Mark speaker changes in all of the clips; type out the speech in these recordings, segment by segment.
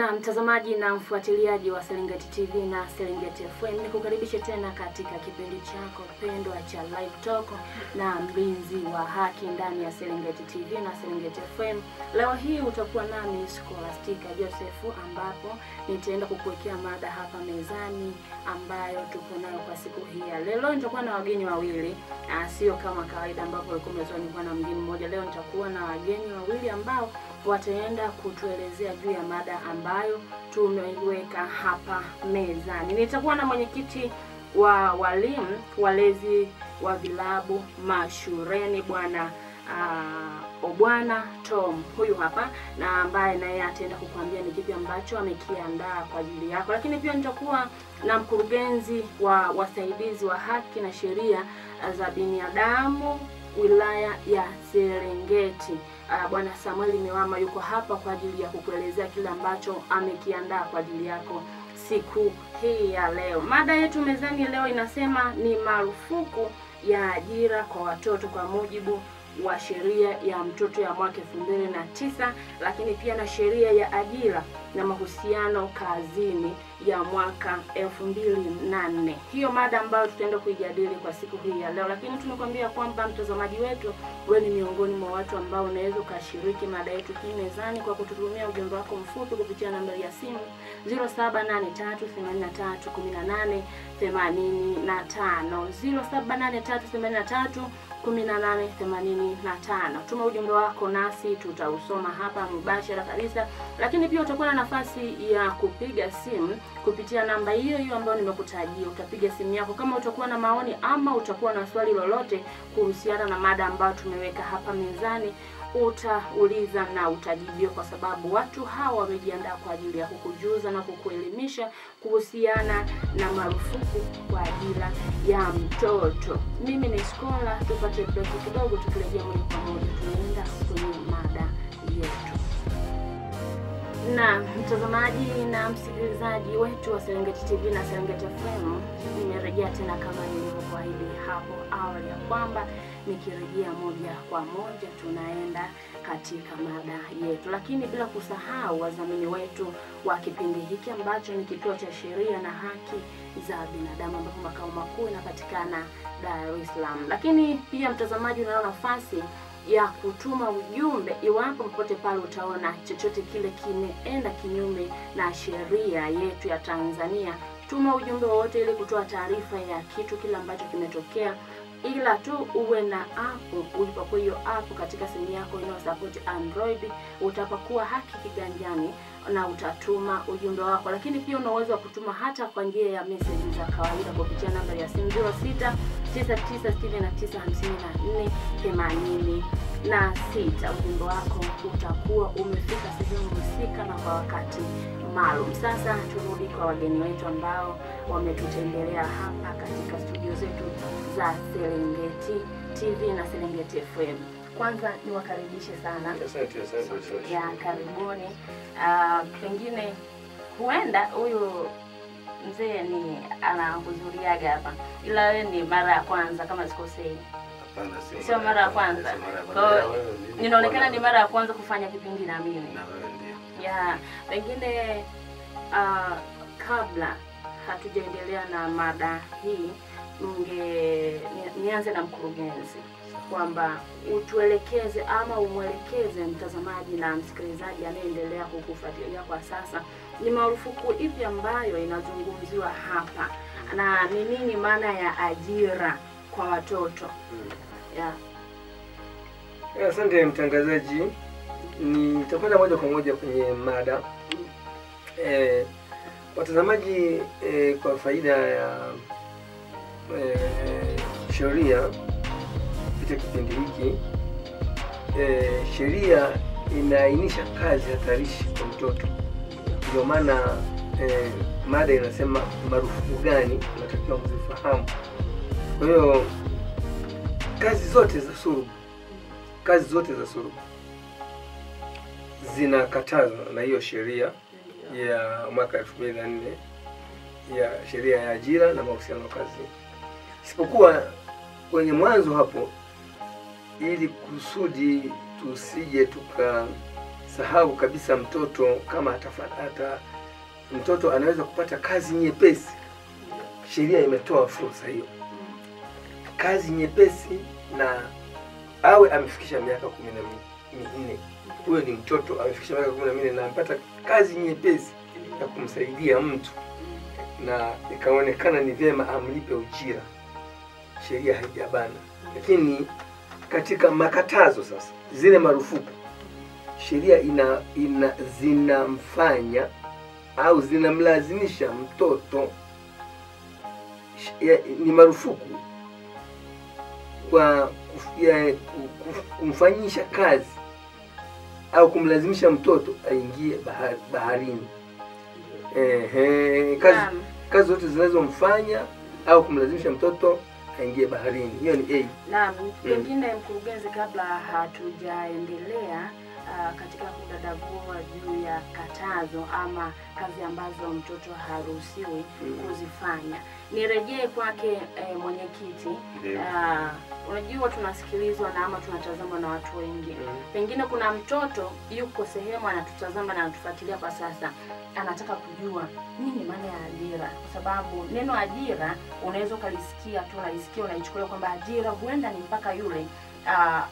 Speaker 1: Na mtazamaji na mfuatiliaji wa Serengeti TV na Serengeti FM, nikukaribisha tena katika kipindi chako pendwa cha Live Talk na mlinzi wa haki ndani ya Serengeti TV na Serengeti FM. Leo hii utakuwa nami Scholastica Joseph, ambapo nitaenda kukuwekea mada hapa mezani ambayo tuko nayo kwa siku hii ya leo. Nitakuwa na wageni wawili, sio kama kawaida ambapo ulikuwa umezoea na mgeni mmoja. Leo nitakuwa na wageni wawili ambao wataenda kutuelezea juu ya mada ambayo tumeiweka hapa mezani. Nitakuwa na mwenyekiti wa walimu walezi wa vilabu mashuleni Bwana Tom, huyu hapa, na ambaye naye ataenda kukuambia ni kipi ambacho amekiandaa kwa ajili yako. Lakini pia nitakuwa na mkurugenzi wa wasaidizi wa haki na sheria za binadamu wilaya ya Serengeti, Bwana Samuel Miwama, yuko hapa kwa ajili ya kukuelezea kile ambacho amekiandaa kwa ajili yako siku hii ya leo. Mada yetu mezani leo inasema ni marufuku ya ajira kwa watoto kwa mujibu wa sheria ya mtoto ya mwaka 2009, lakini pia na sheria ya ajira na mahusiano kazini ya mwaka 2004. Hiyo mada ambayo tutaenda kuijadili kwa siku hii ya leo. Lakini tumekwambia kwamba mtazamaji wetu, wewe ni miongoni mwa watu ambao unaweza ukashiriki mada yetu hii mezani kwa kututumia ujumbe wako mfupi kupitia nambari ya simu 0783831885 0783831885. Tuma ujumbe wako nasi tutausoma hapa mubashara kabisa. Lakini pia utakuwa na nafasi ya kupiga simu kupitia namba hiyo hiyo ambayo nimekutajia. Utapiga simu yako kama utakuwa na maoni ama utakuwa na swali lolote kuhusiana na mada ambayo tumeweka hapa mezani. Utauliza na utajibiwa, kwa sababu watu hawa wamejiandaa kwa ajili ya kukujuza na kukuelimisha kuhusiana na marufuku kwa ajira ya mtoto. Mimi ni Schola, tupate break kidogo, tukirejea moja kwa moja tunaenda kwenye mada yetu. Na mtazamaji na msikilizaji wetu wa Serengeti TV na Serengeti FM, nimerejea tena kama nilivyokuahidi hapo awali ya kwamba nikirejea moja kwa moja tunaenda katika mada yetu. Lakini bila kusahau wadhamini wetu wa kipindi hiki ambacho ni Kituo cha Sheria na Haki za Binadamu, ambapo makao makuu yanapatikana Dar es Salaam. Lakini pia mtazamaji, unaona nafasi ya kutuma ujumbe iwapo popote pale utaona chochote kile kimeenda kinyume na sheria yetu ya Tanzania. Tuma ujumbe wote ili kutoa taarifa ya kitu kile ambacho kimetokea, ila tu uwe na app. Ulipakua hiyo app katika simu yako inayo support Android, utapakua Haki Kiganjani na utatuma ujumbe wako. Lakini pia una uwezo wa kutuma hata kwa njia ya message za kawaida kupitia namba ya simu 0699695486. Ujumbe wako utakuwa umefika sehemu husika na kwa wakati maalum. Sasa turudi kwa wageni wetu ambao wametutembelea hapa katika studio zetu za Serengeti TV na Serengeti FM. Kwanza niwakaribishe sana.
Speaker 2: Asante.
Speaker 1: Ya karibuni. Pengine huenda huyu mzee ni anahudhuriaga hapa, ila wewe ni mara ya kwanza kama sikosei.
Speaker 2: Hapana,
Speaker 1: sio mara ya kwanza. Kwa ninaonekana ni mara ya kwanza kufanya kipindi na mimi.
Speaker 2: Na wewe ndio.
Speaker 1: Ya, pengine kabla hatujaendelea na mada hii, nianze na mkurugenzi kwamba utuelekeze ama umwelekeze mtazamaji na msikilizaji anayeendelea kukufuatilia kwa sasa, ni marufuku ipi ambayo inazungumziwa hapa na ni nini maana ya ajira kwa watoto?
Speaker 3: Asante mtangazaji. Nitakwenda moja kwa moja kwenye mada. Watazamaji, kwa faida ya sheria katika kipindi hiki, sheria inaainisha kazi hatarishi kwa mtoto. Ndio maana mada inasema marufuku gani unatakiwa mzifahamu. Kwa hiyo kazi zote za surubu zinakatazwa na hiyo sheria ya mwaka 2004 ya sheria ya ajira na mahusiano kazini, isipokuwa kwenye mwanzo hapo, ili kusudi tusije sahau kabisa mtoto kama mtoto anaweza kupata kazi nyepesi. Sheria imetoa fursa hiyo, kazi nyepesi, na awe amefikisha miaka 14. Huyo ni mtoto amefikisha miaka 14 na amepata kazi nyepesi ya kumsaidia mtu, na ikaonekana ni vyema amlipe ujira. Sheria haijabana, lakini katika makatazo sasa, zile marufuku, sheria zinamfanya au zinamlazimisha mtoto, ni marufuku kwa kumfanyisha kazi au kumlazimisha mtoto aingie baharini. Kazi zote zinazomfanya au kumlazimisha mtoto aingie baharini, hiyo ni A.
Speaker 1: Naam, pengine mkurugenzi, kabla hatujaendelea katika kudadavua juu ya katazo ama kazi ambazo mtoto haruhusiwi kuzifanya, nirejee kwake mwenyekiti. Unajua tunasikilizwa na ama tunatazamwa na watu wengi. Pengine kuna mtoto yuko sehemu anatutazama na anatufuatilia kwa sasa, anataka kujua nini maana ya ajira, kwa sababu neno ajira unaweza kulisikia tu, unaichukulia kwamba ajira huenda ni mpaka yule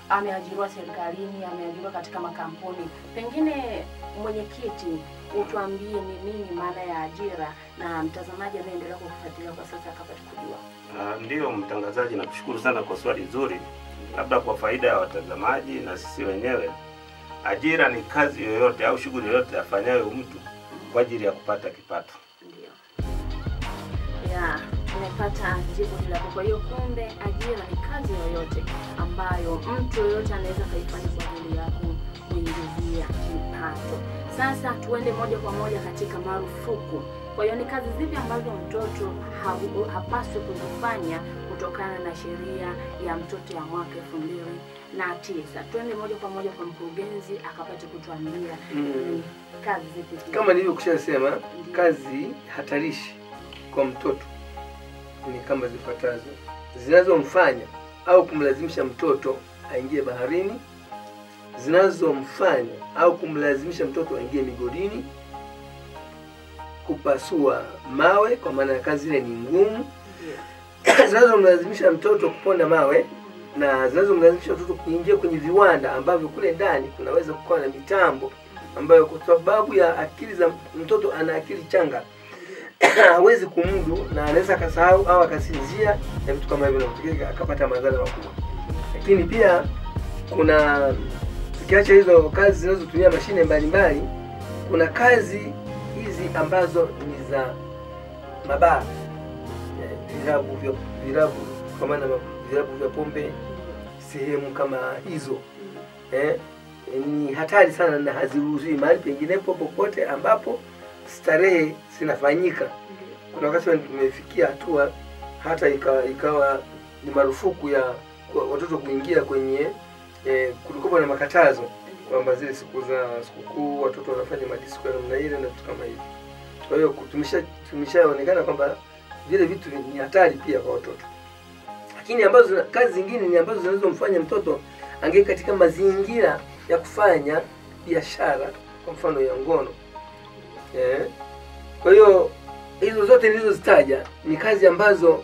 Speaker 1: ameajiriwa serikalini, ameajiriwa katika makampuni. Pengine mwenyekiti, utuambie ni nini maana ya ajira, na mtazamaji anaendelea kufuatilia kwa sasa akapata kujua.
Speaker 2: Ndio mtangazaji, nakushukuru sana kwa swali zuri. Labda kwa faida ya watazamaji na sisi wenyewe, ajira ni kazi yoyote au shughuli yoyote afanyayo mtu kwa ajili ya kupata kipato.
Speaker 1: Ndio. Tumepata jibu hilo. Kwa hiyo kumbe ajira ni kazi yoyote ambayo mtu yoyote anaweza kaifanya kwa ajili ya kuingizia kipato. Sasa tuende moja kwa moja katika marufuku. Kwa hiyo ni kazi zipi ambazo mtoto hapaswi kuzifanya kutokana na sheria ya mtoto ya mwaka 2009? Tuende moja kwa moja kwa mkurugenzi akapata kutuambia kazi zipi.
Speaker 3: Kama nilivyokushasema, kazi hatarishi kwa mtoto ni kama zifuatazo: zinazomfanya au kumlazimisha mtoto aingie baharini, zinazomfanya au kumlazimisha mtoto aingie migodini, kupasua mawe kwa maana ya kazi ile ni ngumu, zinazomlazimisha mtoto kuponda mawe, na zinazomlazimisha mtoto kuingia kwenye viwanda ambavyo kule ndani kunaweza kuwa na mitambo ambayo kwa sababu ya akili za mtoto, ana akili changa, hawezi kumudu na anaweza akasahau au akasinzia na vitu kama hivyo, na akapata madhara makubwa. Lakini pia kuna, ukiacha hizo kazi zinazotumia mashine mbalimbali, kuna kazi hizi ambazo ni za mabaa, vilabu kwa maana vilabu vya pombe, sehemu kama hizo ni hatari sana na haziruhusiwi mahali penginepo popote ambapo starehe zinafanyika. Kuna wakati tumefikia hatua hata ikawa ni marufuku ya watoto kuingia kwenye kulikuwa na makatazo kwamba zile siku za sikukuu watoto wanafanya madisco ya namna ile na vitu kama hivi. Kwa hiyo tumeshaonekana kwamba vile vitu ni hatari pia kwa watoto. Lakini ambazo kazi zingine ni ambazo zinazomfanya mtoto ange katika mazingira ya kufanya biashara, kwa mfano ya ngono. Kwa hiyo hizo zote nilizozitaja ni kazi ambazo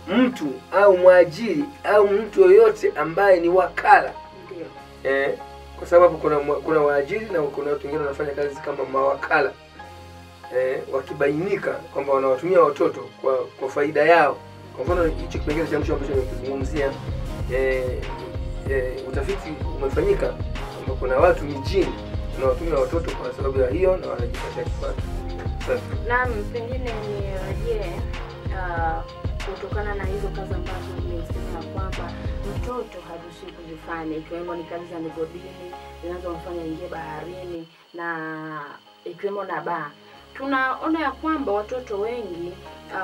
Speaker 3: mtu au mwajiri au mtu yoyote ambaye ni wakala, kwa sababu kuna waajiri na kuna watu wengine wanafanya kazi kama mawakala, wakibainika kwamba wanawatumia watoto kwa faida yao. Kwa mfano hicho kipengele cha mwisho ambacho nimekuzungumzia, utafiti umefanyika kwamba kuna watu mijini wanawatumia watoto kwa sababu ya hiyo na wanajipatia kipato.
Speaker 1: Naam, pengine nirejee kutokana na hizo kazi ambazo nimesema kwamba mtoto haruhusiwi kuzifanya, ikiwemo ni kazi za migodini zinazomfanya ingie baharini na ikiwemo na baa. Tunaona ya kwamba watoto wengi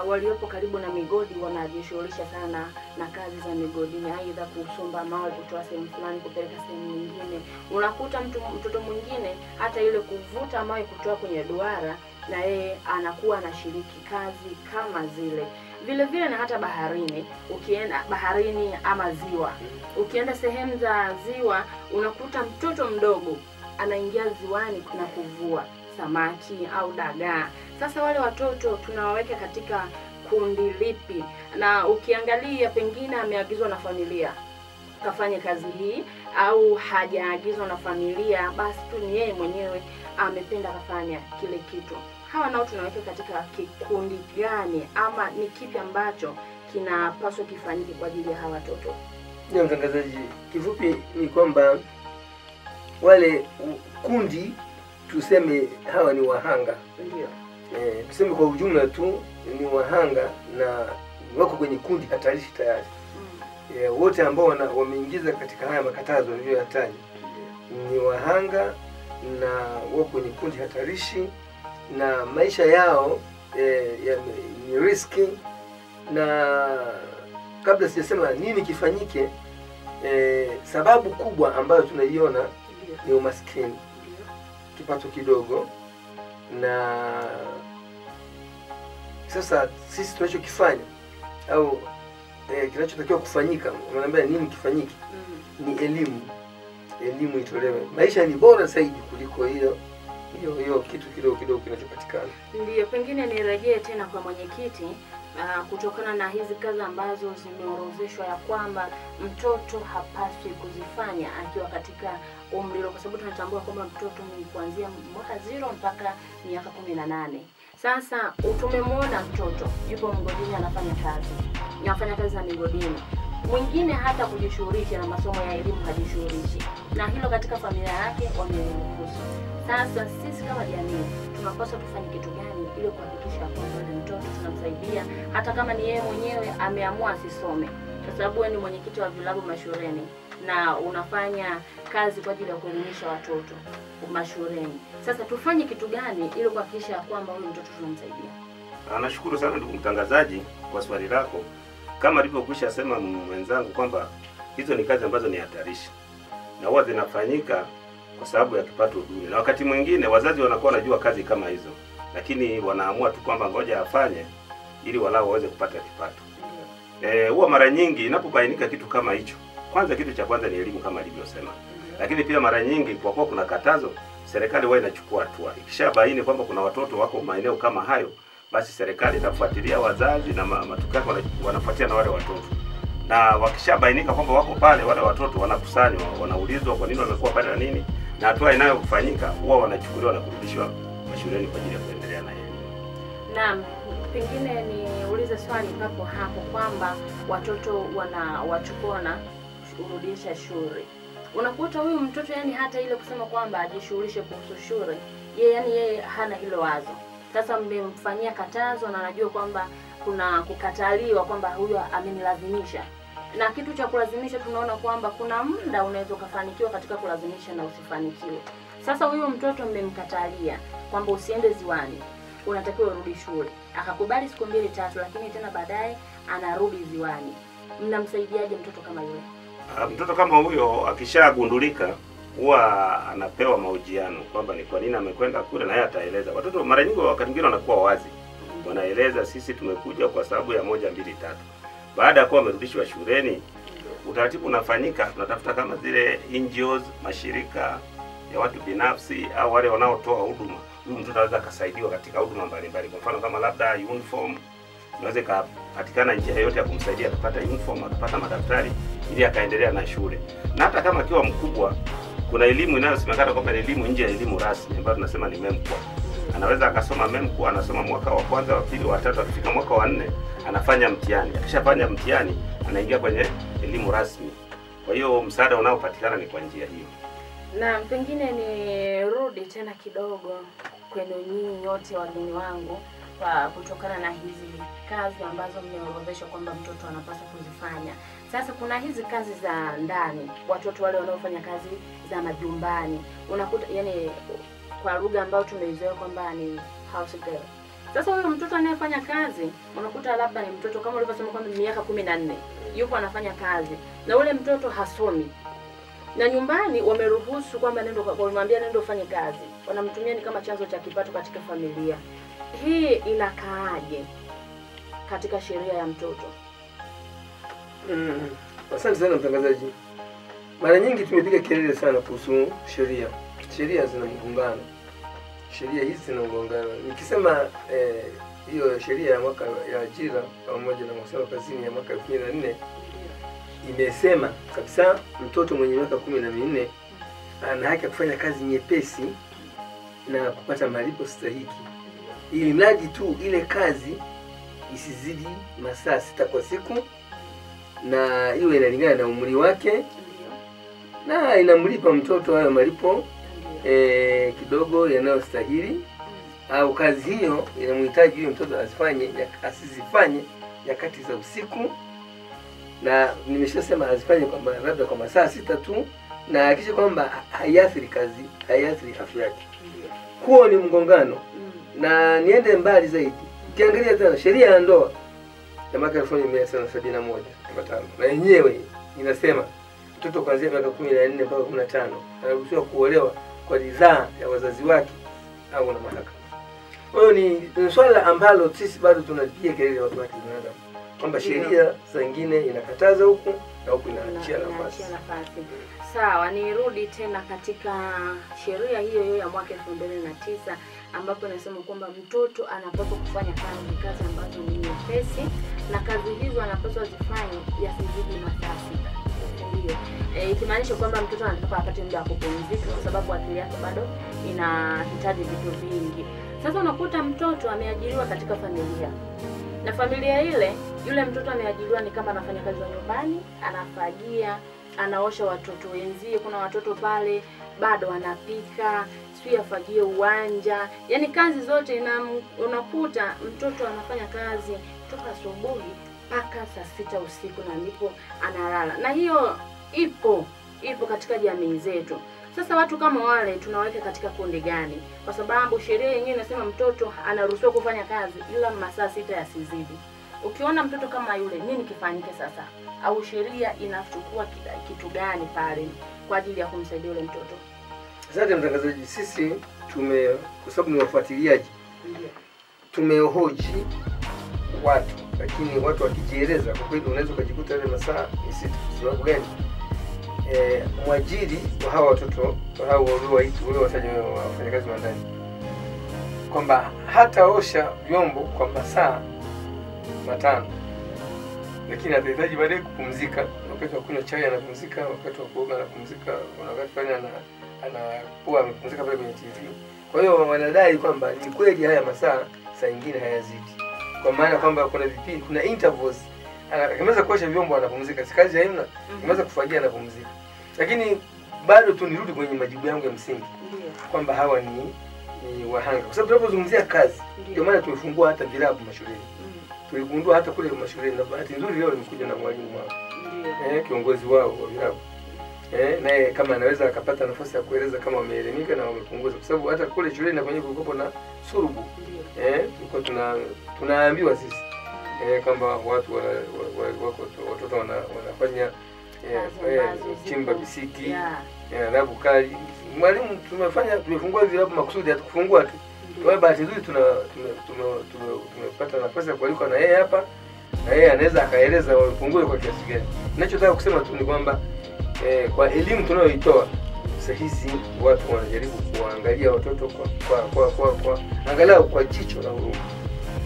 Speaker 1: waliopo karibu na migodi wanajishughulisha sana na kazi za migodini, aidha kusomba mawe kutoa sehemu fulani kupeleka sehemu nyingine. Unakuta mtoto mwingine hata ile kuvuta mawe kutoa kwenye duara na yeye anakuwa anashiriki kazi kama zile. Vile vile na hata baharini, ukienda baharini ama ziwa, ukienda sehemu za ziwa unakuta mtoto mdogo anaingia ziwani na kuvua samaki au dagaa. Sasa wale watoto tunawaweka katika kundi lipi? Na ukiangalia pengine ameagizwa na familia kafanye kazi hii, au hajaagizwa na familia, basi tu ni yeye mwenyewe amependa kufanya kile kitu. Hawa nao tunaweka katika kikundi gani, ama ni kipi ambacho kinapaswa kifanyike kwa ajili ya hawa watoto?
Speaker 3: Ndio mtangazaji, kifupi ni kwamba wale kundi tuseme hawa ni wahanga.
Speaker 1: Ndio.
Speaker 3: Tuseme kwa ujumla tu ni wahanga na wako kwenye kundi hatarishi tayari. Wote ambao wameingiza katika haya makatazo niliyoyataja ni wahanga na wako kwenye kundi hatarishi, na maisha yao ni risky. Na kabla sijasema nini kifanyike, sababu kubwa ambayo tunaiona ni umaskini, kipato kidogo. Na sasa sisi tunachokifanya au kinachotakiwa kufanyika, wanaambia nini kifanyike, ni elimu itolewe. Maisha ni bora zaidi kuliko hiyo kitu kidogo kinachopatikana.
Speaker 1: Ndio, pengine nirejee tena kwa mwenyekiti, kutokana na hizi kazi ambazo zimeorodheshwa ya kwamba mtoto hapaswi kuzifanya akiwa katika umri, kwa sababu tunatambua kwamba mtoto ni kuanzia mwaka 0 mpaka miaka 18. Sasa tumemwona mtoto yupo mgodini anafanya kazi za migodini, mwingine hata kujishughulisha na masomo ya elimu hajishughulishi, na hilo katika familia yake wameruhusu. Sasa sisi kama jamii tunapaswa tufanye kitu gani ili kuhakikisha kwamba mtoto tunamsaidia, hata kama ni yeye mwenyewe ameamua asisome, kwa sababu wewe ni mwenyekiti wa vilabu mashuleni na unafanya kazi kwa ajili ya kuelimisha watoto mashuleni. Sasa tufanye kitu gani ili kuhakikisha kwamba huyu mtoto tunamsaidia?
Speaker 2: Nashukuru sana ndugu mtangazaji kwa swali lako. Kama alivyokwisha sema mwenzangu kwamba hizo ni kazi ambazo ni hatarishi na huwa zinafanyika kwa sababu ya kipato duni, na wakati mwingine wazazi wanakuwa wanajua kazi kama hizo, lakini wanaamua tu kwamba ngoja afanye ili walau waweze kupata kipato. Huwa mara nyingi inapobainika kitu kama hicho, kitu cha kwanza ni elimu kama alivyosema. Lakini pia mara nyingi kwa kuwa kuna katazo, serikali huwa inachukua hatua. Ikishabaini kwamba kuna watoto wako maeneo kama hayo, basi serikali itafuatilia wazazi na matukio wanafuatia na wale watoto. Na wakishabainika kwamba wako pale, wale watoto wanakusanywa, wanaulizwa kwa nini wamekuwa pale na nini, na hatua inayofanyika huwa wanachukuliwa na kurudishwa mashuleni kwa ajili ya kuendelea na elimu.
Speaker 1: Naam, pengine niulize swali hapo kwamba watoto wanawachukua na kurudisha shule. Unakuta huyu mtoto yani hata ile kusema kwamba ajishughulishe kuhusu shule, yeye hana hilo wazo. Sasa mmemfanyia katazo na anajua kwamba kuna kukataliwa kwamba huyu amenilazimisha. Na kitu cha kulazimisha tunaona kwamba kuna muda unaweza kufanikiwa katika kulazimisha na usifanikiwe. Sasa huyu mtoto mmemkatalia kwamba usiende ziwani, unatakiwa urudi shule. Akakubali siku 2-3, lakini tena baadaye anarudi ziwani. Mnamsaidiaje mtoto kama yule?
Speaker 2: Mtoto kama huyo akishagundulika huwa anapewa mahojiano kwamba ni kwa nini amekwenda kule, na yeye ataeleza. Watoto mara nyingi wakati mwingine wanakuwa wazi, wanaeleza sisi tumekuja kwa sababu ya 1, 2, 3. Baada ya kuwa amerudishwa shuleni, utaratibu unafanyika, tunatafuta kama zile NGOs, mashirika ya watu binafsi au wale wanaotoa huduma. Huyu mtoto anaweza kusaidiwa katika huduma mbalimbali. Kwa mfano kama labda uniform, inaweza kupatikana njia yoyote ya kumsaidia kupata uniform, akapata madaftari ili akaendelea na shule. Na hata kama akiwa mkubwa, kuna elimu inayosemekana kwamba ni elimu nje ya elimu rasmi ambayo tunasema ni MEMKWA. Anaweza akasoma MEMKWA, anasoma mwaka wa kwanza, wa pili, wa tatu, akifika mwaka wa 4 anafanya mtihani. Akishafanya mtihani anaingia kwenye elimu rasmi. Kwa hiyo msaada unaopatikana ni kwa njia hiyo.
Speaker 1: Na pengine nirudi tena kidogo kwenu nyinyi nyote wageni wangu, kutokana na hizi kazi ambazo mmeorodhesha kwamba mtoto anapaswa kuzifanya. Sasa kuna hizi kazi za ndani, watoto wale wanaofanya kazi za majumbani. Unakuta yani kwa lugha ambayo tumeizoea kwamba ni house girl. Sasa huyo mtoto anayefanya kazi, unakuta labda ni mtoto kama ulivyosema kwamba miaka 14, yupo anafanya kazi. Na ule mtoto hasomi. Na nyumbani wameruhusu kwamba wamwambia nenda ufanye kazi. Wanamtumia ni kama chanzo cha kipato katika familia. Hii inakaaje katika sheria ya mtoto?
Speaker 3: Asante sana mtangazaji. Mara nyingi tumepiga kelele sana kuhusu sheria zina mgongano. Sheria hizi zina mgongano. Nikisema hiyo sheria ya mwaka ya ajira pamoja na masuala kazini ya mwaka 2004 imesema kabisa mtoto mwenye miaka 14 ana haki ya kufanya kazi nyepesi na kupata malipo stahiki, ili mradi tu ile kazi isizidi masaa 6 kwa siku na iwe inalingana na umri wake na inamlipa mtoto hayo malipo kidogo yanayostahili, au kazi hiyo inamhitaji yule mtoto asizifanye nyakati za usiku, na nimeshasema azifanye kwamba labda kwa masaa 6 tu, na hakikisha kwamba haiathiri kazi, haiathiri afya yake. Huo ni mgongano. Na niende mbali zaidi, ukiangalia tena sheria ya ndoa ya mwaka 1971 na yenyewe inasema mtoto kuanzia miaka 14 mpaka 15 anaruhusiwa kuolewa kwa ridhaa ya wazazi wake au na mahakama. Kwa hiyo ni swala ambalo sisi bado tunapigia kelele watu wa binadamu kwamba sheria zingine inakataza huku na huku inaachia nafasi.
Speaker 1: Sawa, nirudi tena katika sheria hiyo ya mwaka 2009 ambapo inasema kwamba mtoto anapaswa kufanya kazi ambazo ni nyepesi, na kazi hizo anapaswa zifanye yasizidi masaa 6. Ndio. Ikimaanisha kwamba mtoto anataka apate muda wa kupumzika kwa sababu akili yake bado inahitaji vitu vingi. Sasa unakuta mtoto ameajiriwa katika familia. Na familia ile, yule mtoto ameajiriwa ni kama anafanya kazi za nyumbani, anafagia, anaosha watoto wenzie, kuna watoto pale bado anapika, sio afagie uwanja. Yaani kazi zote unakuta mtoto anafanya kazi kutoka asubuhi mpaka saa 6 usiku na ndipo analala. Na hiyo ipo katika jamii zetu. Sasa watu kama wale tunaweka katika kundi gani? Kwa sababu sheria yenyewe inasema mtoto anaruhusiwa kufanya kazi ila masaa 6 yasizidi. Ukiona mtoto kama yule, nini kifanyike sasa? Au sheria inachukua kitu gani pale kwa ajili ya kumsaidia yule mtoto?
Speaker 3: Asante mtangazaji, sisi kwa sababu ni wafuatiliaji, tumehoji watu, lakini watu wakijieleza kwa kweli unaweza kujikuta ile masaa ni 6. Sababu gani? Mwajiri wa hawa watoto hao wale wafanyakazi wa ndani kwamba hataosha vyombo kwa masaa 5, lakini atahitaji baadaye kupumzika. Wakati wa kunywa chai anapumzika, wakati wa kuoga anapumzika, wakati fulani anakuwa amepumzika pale kwenye TV. Kwa hiyo wanadai kwamba ni kweli haya masaa saa nyingine hayazidi, kwa maana kwamba kuna vipindi, kuna intervals. Anaweza kuosha vyombo anapumzika, sikazi haina, anaweza kufagia anapumzika. Lakini bado tu nirudi kwenye majibu yangu ya msingi kwamba hawa ni wahanga, kwa sababu tunapozungumzia kazi ndio maana tumefungua hata vilabu mashuleni. Tuligundua hata kule mashuleni, na bahati nzuri leo nimekuja na mwalimu wao, kiongozi wao wa vilabu, naye kama anaweza akapata nafasi ya kueleza kama wameelimika na wamepunguza, kwa sababu hata kule shuleni na kwenye kulikuwa na surubu, tulikuwa tunaambiwa sisi kwamba watu watoto wanafanya chimba bisiki, labu kali. Mwalimu tumefungua vilabu makusudi, hatukufungua tu. Kwa bahati nzuri tumepata nafasi ya kualika na yeye hapa, na yeye anaweza akaeleza wapungue kwa kiasi gani. Ninachotaka kusema tu ni kwamba kwa elimu tunayoitoa sasa hizi watu wanajaribu kuangalia watoto kwa angalau kwa jicho la huruma.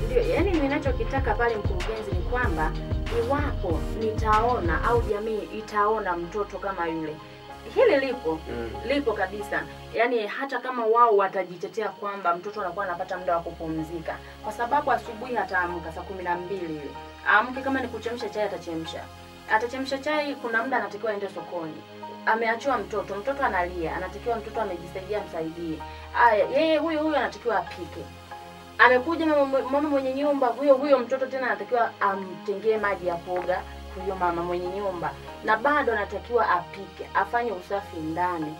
Speaker 1: Ndio, yani ninachokitaka pale mkurugenzi ni kwamba iwapo nitaona au jamii itaona mtoto kama yule, hili lipo kabisa. Yani hata kama wao watajitetea kwamba mtoto anakuwa anapata muda wa kupumzika, kwa sababu asubuhi hataamka saa 12 ile. Amke kama ni kuchemsha chai atachemsha chai, kuna muda anatakiwa aende sokoni. Ameachiwa mtoto analia, anatakiwa mtoto amejisaidia msaidie. Yeye huyo anatakiwa apike. Amekuja mama mwenye nyumba, huyo mtoto tena anatakiwa amtengee maji ya kuoga huyo mama mwenye nyumba, na bado anatakiwa apike, afanye usafi ndani.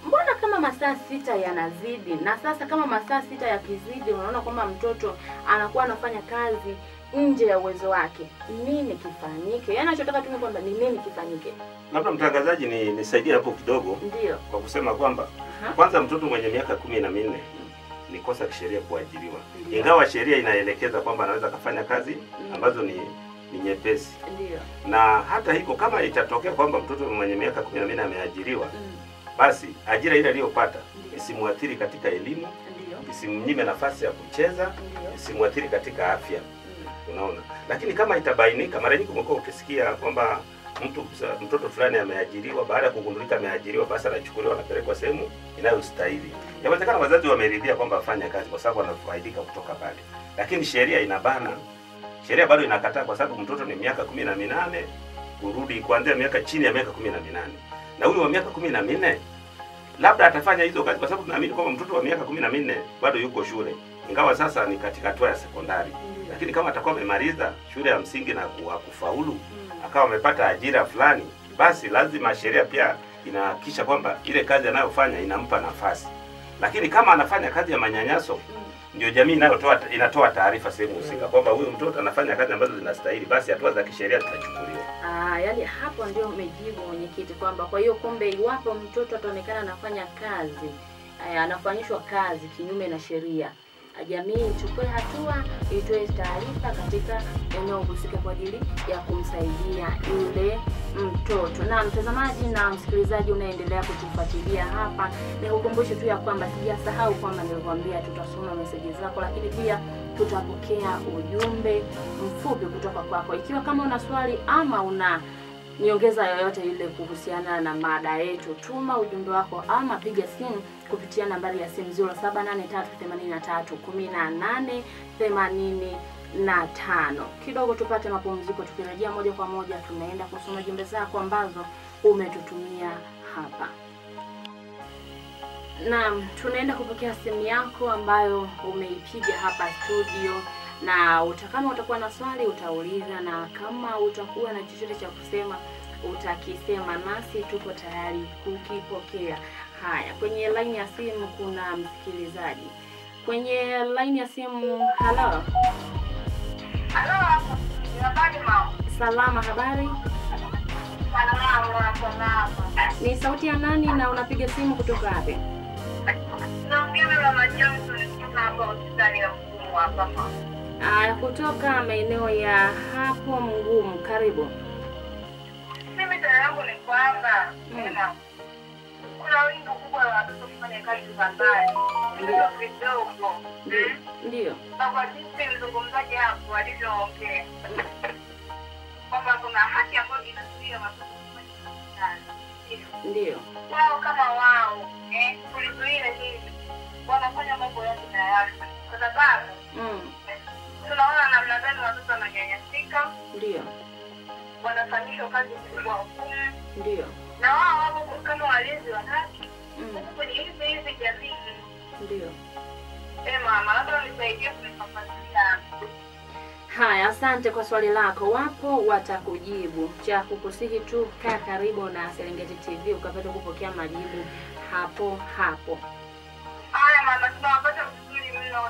Speaker 1: Mbona kama masaa 6 yanazidi? Na sasa kama masaa 6 yakizidi, unaona kwamba mtoto anakuwa anafanya kazi nje ya uwezo wake. Nini kifanyike? Yaani anachotaka tu ni kwamba ni nini kifanyike.
Speaker 2: Labda mtangazaji nisaidie hapo kidogo.
Speaker 1: Ndio.
Speaker 2: Kwa kusema kwamba kwanza mtoto mwenye miaka 14 ni kosa kisheria kuajiriwa. Ingawa sheria inaelekeza kwamba anaweza kufanya kazi ambazo ni nyepesi.
Speaker 1: Ndio.
Speaker 2: Na hata hiko kama itatokea kwamba mtoto mwenye miaka 14 ameajiriwa, basi ajira ile aliyopata isimuathiri katika elimu,
Speaker 1: Ndio.
Speaker 2: isimnyime nafasi ya kucheza,
Speaker 1: Ndio.
Speaker 2: isimuathiri katika afya. Unaona? Lakini kama itabainika, mara nyingi umekuwa ukisikia kwamba mtoto fulani ameajiriwa, baada ya kugundulika ameajiriwa, basi anachukuliwa anapelekwa sehemu inayostahili. Inawezekana wazazi wameridhia kwamba afanye kazi kwa sababu anafaidika kutoka pale, lakini sheria inabana. Sheria bado inakataa, kwa sababu mtoto ni miaka 18 kurudi, kuanzia miaka chini ya miaka 18, na huyu wa miaka 14 labda atafanya hizo kazi, kwa sababu tunaamini kwamba mtoto wa miaka 14 bado yuko shule, ingawa sasa ni katika hatua ya sekondari. Lakini kama atakuwa amemaliza shule ya msingi na kufaulu, akawa amepata ajira fulani, basi lazima sheria pia inahakikisha kwamba ile kazi anayofanya inampa nafasi. Lakini kama anafanya kazi ya manyanyaso, ndio jamii inatoa taarifa sehemu husika kwamba huyu mtoto anafanya kazi ambazo zinastahili, basi hatua za kisheria zitachukuliwa.
Speaker 1: Yaani hapo ndio umejibu mwenyekiti, kwamba kwa hiyo kumbe iwapo mtoto ataonekana anafanya kazi, anafanyishwa kazi kinyume na sheria, jamii ichukue hatua, itoe taarifa katika eneo husika kwa ajili ya kumsaidia yule mtoto. Na mtazamaji na msikilizaji unaendelea kutufuatilia hapa, nikukumbushe tu ya kwamba sijasahau kwamba nilikwambia tutasoma meseji zako, lakini pia tutapokea ujumbe mfupi kutoka kwako. Ikiwa kama una swali ama una niongeza yoyote ile kuhusiana na mada yetu, tuma ujumbe wako ama piga simu kupitia nambari ya simu 0783831885. Kidogo tupate mapumziko, tukirejea moja kwa moja tunaenda kusoma jumbe zako ambazo umetutumia hapa. Naam, tunaenda kupokea simu yako ambayo umeipiga hapa studio, na kama utakuwa na swali utauliza, na kama utakuwa na chochote cha kusema utakisema, nasi tuko tayari kukipokea. Haya, kwenye line ya simu kuna msikilizaji. Kwenye line ya simu, hello.
Speaker 4: Halo, habari mama?
Speaker 1: Salama, habari?
Speaker 4: Salama.
Speaker 1: Ni sauti ya nani na unapiga simu kutoka wapi?
Speaker 4: Naongea na Mama Johnson kutoka hapa hospitali ya Mgumu hapa mama.
Speaker 1: Kutoka maeneo ya hapo Mgumu, karibu.
Speaker 4: Mimi tena yangu ni kwamba kuna wingi kubwa wa watoto kufanya kazi za ndani. Ndio vidogo.
Speaker 1: Ndio.
Speaker 4: Na kwa jinsi mzungumzaji hapo alivyoongea, kwamba kuna haki ambayo inazuia watoto kufanya kazi.
Speaker 1: Ndio.
Speaker 4: Wao kama wao, kulizuia hili, wanafanya mambo yao na yake. Kwa sababu tunaona namna gani watoto wananyanyasika.
Speaker 1: Ndio.
Speaker 4: Wanafanyishwa kazi kubwa huko.
Speaker 1: Ndio.
Speaker 4: Na wao wapo kama walezi wa haki. Kwenye hizi jamii.
Speaker 1: Ndio.
Speaker 4: Mama, labda nisaidie kunifafanulia.
Speaker 1: Haya, asante kwa swali lako. Wapo watakujibu. Cha kukusihi tu kaa karibu na Serengeti TV ukapata kupokea majibu hapo hapo.
Speaker 4: Haya mama, tunawapata vizuri mno,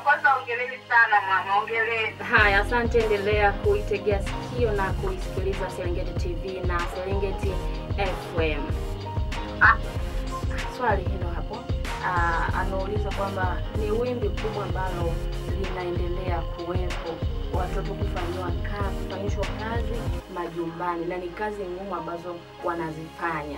Speaker 4: Kwanza ongeleni sana mama, ongeleni.
Speaker 1: Haya, asante, endelea kuitegea sikio na kuisikiliza Serengeti TV na Serengeti FM. Swali hilo hapo. Anauliza kwamba ni wimbi kubwa ambalo linaendelea kuwepo, watoto kufanyishwa kazi majumbani, na ni kazi ngumu ambazo wanazifanya.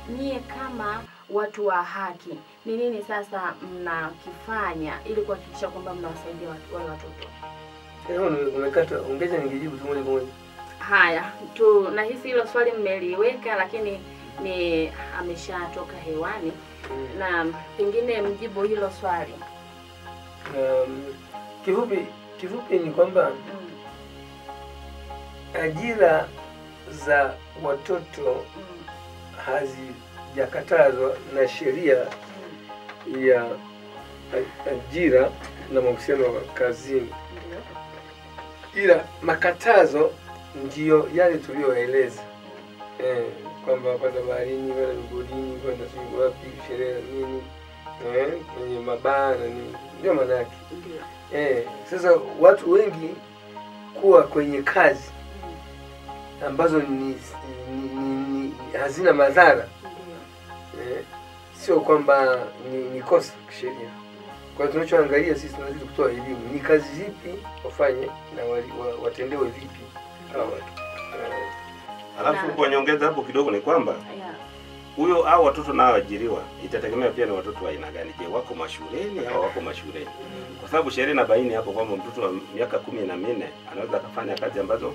Speaker 1: Nyie kama watu wa haki, ni nini sasa mnakifanya ili kuhakikisha kwamba mnawasaidia wale watoto?
Speaker 3: Umekata, ongeza ningejibu tu moja kwa moja.
Speaker 1: Haya, nahisi hilo swali mmeliweka, lakini ni ameshatoka hewani. Na pengine mjibu hilo swali.
Speaker 3: Kifupi ni kwamba ajira za watoto hazijakatazwa na sheria ya ajira na mahusiano kazini. Ila makatazo ndiyo yale tuliyoeleza. Kwamba kwenda baharini, kwenda migodini, kwenda sijui wapi, sherehe nini, kwenye mabaa na nini, ndio maana yake. Sasa watu wengi kuwa kwenye kazi ambazo ni hazina madhara, sio kwamba ni kosa kisheria. Kwa hiyo tunachoangalia sisi tunazidi kutoa elimu, ni kazi zipi wafanye na watendewe vipi hawa watu.
Speaker 2: Alafu kwa nyongeza hapo kidogo ni kwamba huyo au watoto nao ajiriwa itategemea pia ni watoto wa aina gani. Je, wako mashuleni au wako mashuleni? Kwa sababu sheria inabaini hapo kwamba mtoto wa miaka 14 anaweza kufanya kazi ambazo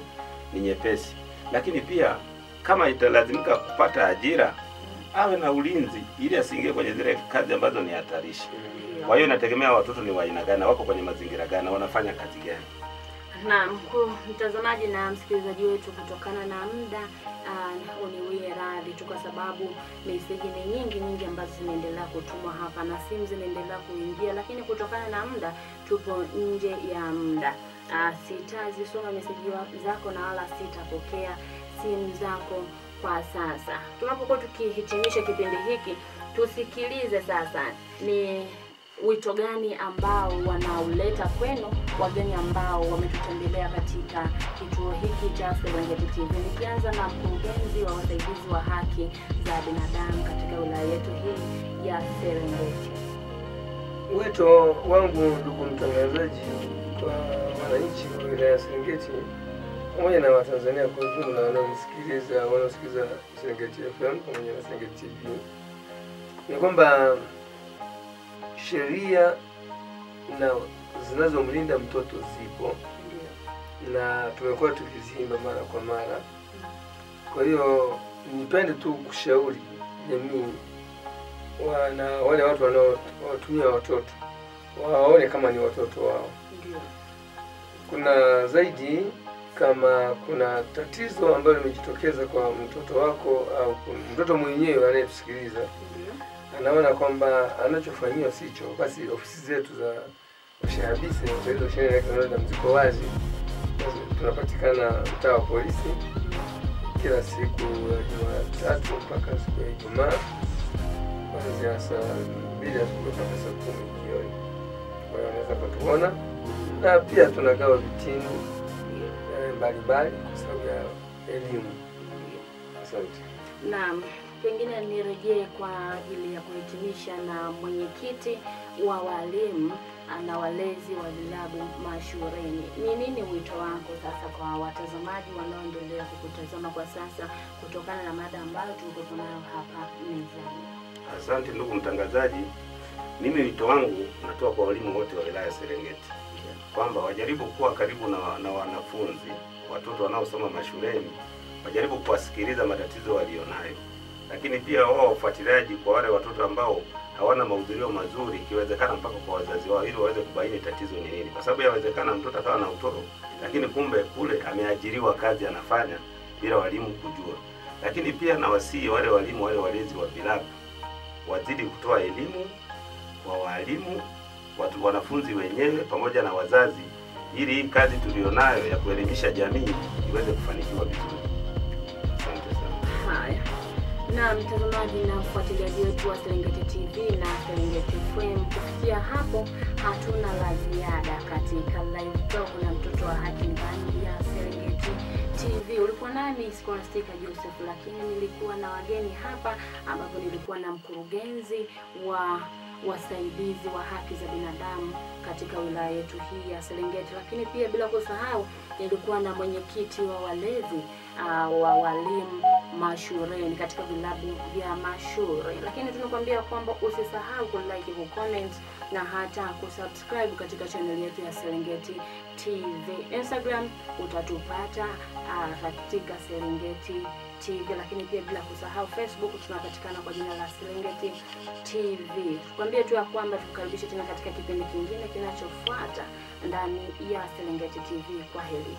Speaker 2: ni nyepesi. Lakini pia kama italazimika kupata ajira, awe na ulinzi ili asiingie kwenye zile kazi ambazo ni hatarishi. Kwa hiyo inategemea watoto ni wa aina gani, wako kwenye mazingira gani, wanafanya kazi gani.
Speaker 1: Na mtazamaji na msikilizaji wetu, kutokana na muda uniwie radhi tu, kwa sababu meseji ni nyingi ambazo zinaendelea kutumwa hapa na simu zinaendelea kuingia, lakini kutokana na muda tupo nje ya muda. Sitazisoma meseji zako na wala sitapokea simu zako kwa sasa. Tunapokuwa tukihitimisha kipindi hiki, tusikilize sasa ni wito gani ambao wanauleta kwenu wageni ambao wametutembelea katika kituo hiki cha Serengeti TV. Nikianza na mkurugenzi wa wasaidizi wa haki za binadamu katika wilaya yetu hii ya Serengeti.
Speaker 3: Wito wangu ndugu mtangazaji, kwa wananchi wa wilaya ya Serengeti pamoja na Watanzania kwa ujumla wanaosikiliza Serengeti FM pamoja na Serengeti TV, ni kwamba sheria na zinazomlinda mtoto zipo na tumekuwa tukizimba mara kwa mara. Kwa hiyo nipende tu kushauri jamii na wale watu wanaotumia watoto waone kama ni watoto wao. Kuna zaidi, kama kuna tatizo ambalo limejitokeza kwa mtoto wako au mtoto mwenyewe anayetusikiliza, anaona kwamba anachofanyiwa sicho, basi ofisi zetu za ushahabisi na usaidizi wa sheria na mziko wazi, tunapatikana mtaa wa polisi kila siku ya Jumatatu mpaka siku ya Ijumaa kuanzia saa 2 asubuhi mpaka saa 10 jioni. Kwa hiyo unaweza kutuona, na pia tunagawa vitini mbalimbali kwa sababu ya elimu. Asante.
Speaker 1: Naam, pengine nirejee kwa ajili ya kuhitimisha na mwenyekiti wa walimu na walezi wa vilabu mashuleni. Ni nini wito wako sasa kwa watazamaji wanaoendelea kukutazama kwa sasa kutokana na mada ambayo tuko nayo hapa mezani?
Speaker 2: Asante ndugu mtangazaji. Mimi wito wangu natoa kwa walimu wote wa wilaya ya Serengeti kwamba wajaribu kuwa karibu na wanafunzi, watoto wanaosoma mashuleni, wajaribu kuwasikiliza matatizo walionayo. Lakini pia wao ufuatiliaji kwa wale watoto ambao hawana mahudhurio mazuri, ikiwezekana mpaka kwa wazazi wao, ili waweze kubaini tatizo ni nini. Kwa sababu yawezekana mtoto akawa na utoro, lakini kumbe kule ameajiriwa kazi anafanya bila walimu kujua. Lakini pia na wasii wale walimu, wale walezi wa vilabu wazidi kutoa elimu kwa walimu, wanafunzi wenyewe pamoja na wazazi, ili hii kazi tulionayo ya kuelimisha jamii iweze kufanikiwa vizuri. Asante sana.
Speaker 1: Haya. Na mtazamaji na mfuatiliaji wetu wa Serengeti TV na Serengeti FM, kufikia hapo hatuna la ziada katika live talk na mtoto wa haki ndani ya Serengeti TV. Ulikuwa nami Scholastica Joseph, lakini nilikuwa na wageni hapa ambapo nilikuwa na mkurugenzi wa wasaidizi wa haki za binadamu katika wilaya yetu hii ya Serengeti, lakini pia bila kusahau nilikuwa na mwenyekiti wa walezi wa walimu mashuleni katika vilabu vya mashule. Lakini tunakwambia kwamba usisahau ku-like, ku-comment na hata kusubscribe katika channel yetu ya Serengeti TV. Instagram utatupata katika Serengeti TV, lakini pia bila kusahau Facebook tunapatikana kwa jina la Serengeti TV. Tukwambie tu ya kwamba tukukaribishe tena katika kipindi kingine kinachofuata ndani ya Serengeti TV. Kwa heri.